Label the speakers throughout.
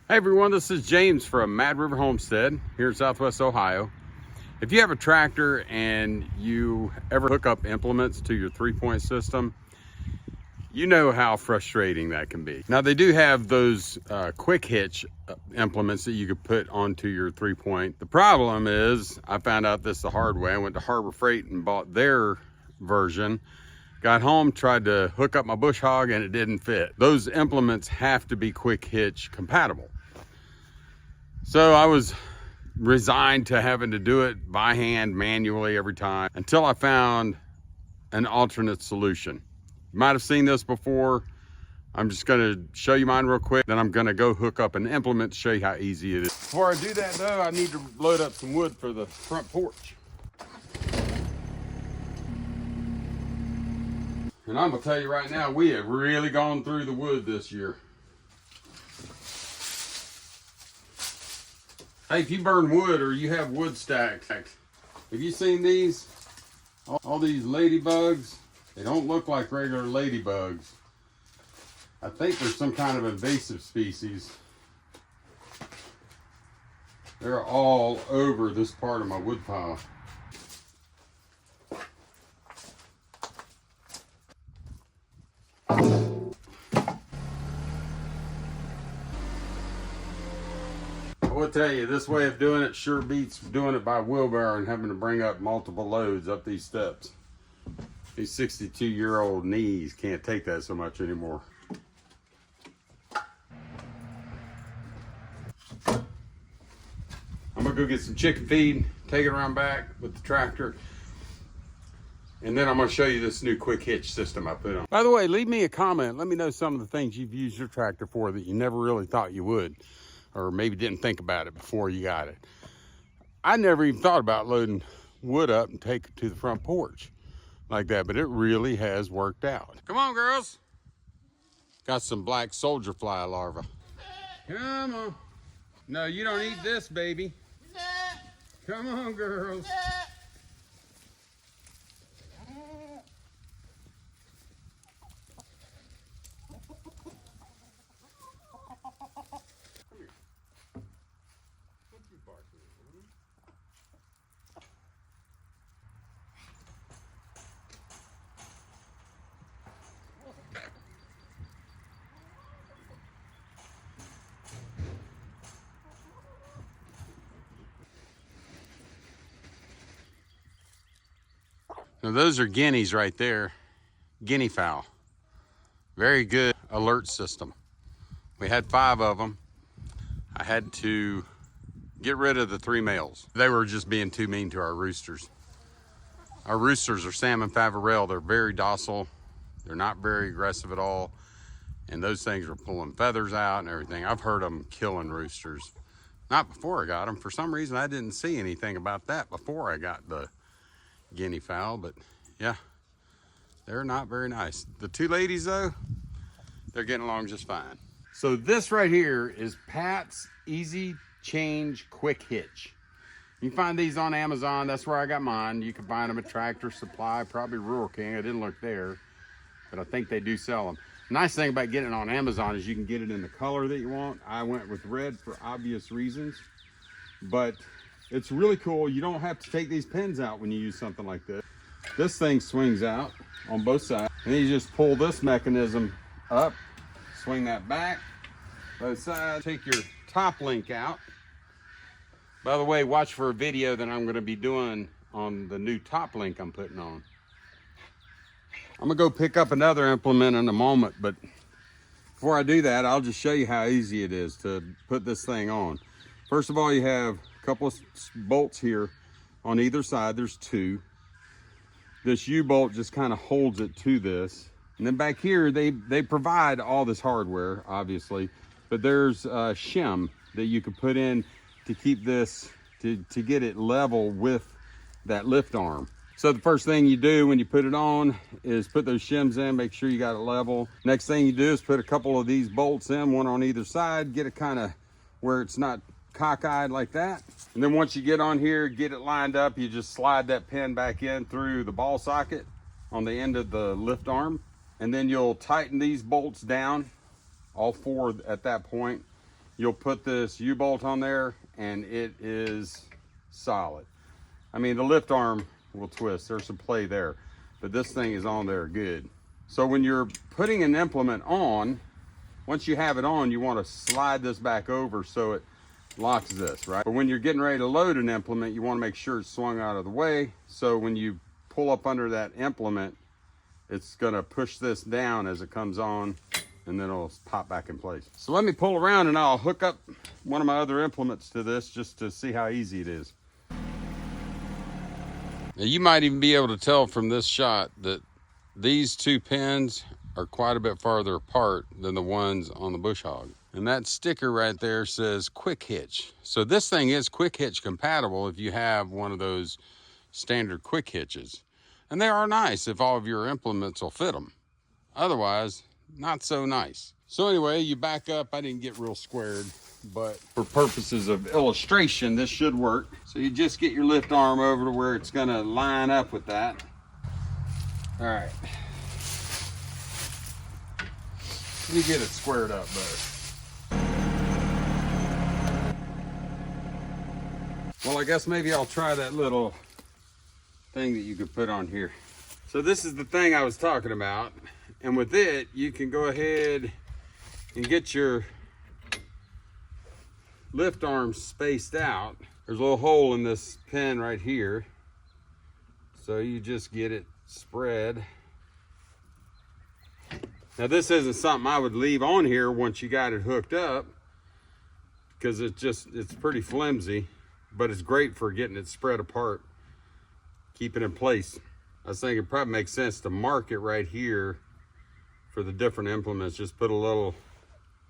Speaker 1: Hey everyone, this is James from Mad River Homestead here in Southwest Ohio. If you have a tractor and you ever hook up implements to your three-point system, you know how frustrating that can be. Now they do have those quick hitch implements that you could put onto your three-point. The problem is, I found out this the hard way. I went to Harbor Freight and bought their version. Got home, tried to hook up my bush hog and it didn't fit. Those implements have to be quick hitch compatible. So I was resigned to having to do it by hand manually every time until I found an alternate solution. You might have seen this before. I'm just gonna show you mine real quick, then I'm gonna go hook up an implement to show you how easy it is. Before I do that though, I need to load up some wood for the front porch. And I'm gonna tell you right now, we have really gone through the wood this year. Hey, if you burn wood or you have wood stacks, have you seen these? All these ladybugs, they don't look like regular ladybugs. I think they're some kind of invasive species. They're all over this part of my wood pile. I will tell you, this way of doing it sure beats doing it by wheelbarrow and having to bring up multiple loads up these steps. These 62-year-old knees can't take that so much anymore. I'm gonna go get some chicken feed, take it around back with the tractor, and then I'm gonna show you this new quick hitch system I put on. By the way, leave me a comment. Let me know some of the things you've used your tractor for that you never really thought you would, or maybe didn't think about it before you got it. I never even thought about loading wood up and take it to the front porch like that, but it really has worked out. Come on, girls. Got some black soldier fly larvae. Come on. No, you don't eat this, baby. Come on, girls. Now those are guineas right there, guinea fowl. Very good alert system. We had 5 of them. I had to get rid of the 3 males. They were just being too mean to our roosters. Our roosters are salmon favorel. They're very docile. They're not very aggressive at all. And those things were pulling feathers out and everything. I've heard them killing roosters. Not before I got them. For some reason, I didn't see anything about that before I got the guinea fowl, but yeah, they're not very nice. The 2 ladies though, they're getting along just fine. So this right here is Pat's Easy Change Quick Hitch. You can find these on Amazon. That's where I got mine. You can find them at Tractor Supply, probably Rural King. I didn't look there, but I think they do sell them. Nice thing about getting it on Amazon is you can get it in the color that you want. I went with red for obvious reasons, but it's really cool. You don't have to take these pins out when you use something like this. This thing swings out on both sides, and then you just pull this mechanism up, swing that back, both sides. Take your top link out. By the way, watch for a video that I'm going to be doing on the new top link I'm putting on. I'm going to go pick up another implement in a moment, but before I do that, I'll just show you how easy it is to put this thing on. First of all, you have couple of bolts here on either side. There's 2. This U-bolt just kind of holds it to this, and then back here they provide all this hardware obviously, but there's a shim that you could put in to keep this to get it level with that lift arm. So the first thing you do when you put it on is put those shims in, make sure you got it level. Next thing you do is put a couple of these bolts in, one on either side, get it kind of where it's not cockeyed like that. And then once you get on here, get it lined up, you just slide that pin back in through the ball socket on the end of the lift arm. And then you'll tighten these bolts down, all 4 at that point. you'll put this U-bolt on there and it is solid. I mean, the lift arm will twist, there's some play there, but this thing is on there good. So when you're putting an implement on, once you have it on, you want to slide this back over so it locks this, right? But when you're getting ready to load an implement, you want to make sure it's swung out of the way. So when you pull up under that implement, it's going to push this down as it comes on, and then it'll pop back in place. So let me pull around and I'll hook up one of my other implements to this just to see how easy it is. Now you might even be able to tell from this shot that these two pins are quite a bit farther apart than the ones on the bush hog. And that sticker right there says quick hitch. So this thing is quick hitch compatible if you have one of those standard quick hitches. And they are nice if all of your implements will fit them. Otherwise, not so nice. So anyway, you back up. I didn't get real squared, but for purposes of illustration, this should work. So you just get your lift arm over to where it's gonna line up with that. All right. Let me get it squared up better. Well, I guess maybe I'll try that little thing that you could put on here. So this is the thing I was talking about. And with it, you can go ahead and get your lift arms spaced out. There's a little hole in this pin right here. So you just get it spread. Now this isn't something I would leave on here once you got it hooked up, because it's pretty flimsy, but it's great for getting it spread apart, keep it in place. I was thinking it probably makes sense to mark it right here for the different implements. Just put a little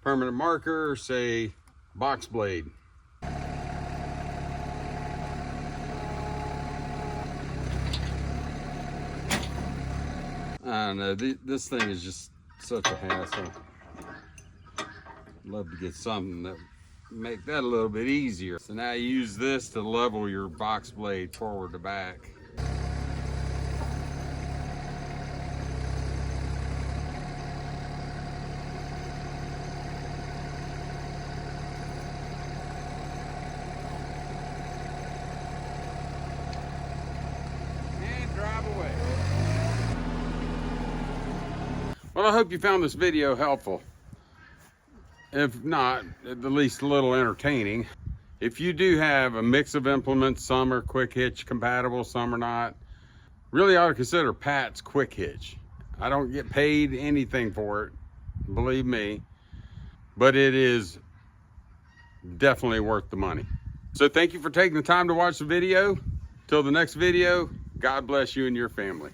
Speaker 1: permanent marker, say box blade. I don't know, this thing is just such a hassle. Love to get something that make that a little bit easier. So now you use this to level your box blade forward to back. And drive away. Well, I hope you found this video helpful. If not, at least a little entertaining. If you do have a mix of implements, some are quick hitch compatible, some are not, really ought to consider Pat's quick hitch. I don't get paid anything for it, believe me, but it is definitely worth the money. So thank you for taking the time to watch the video. Till the next video, God bless you and your family.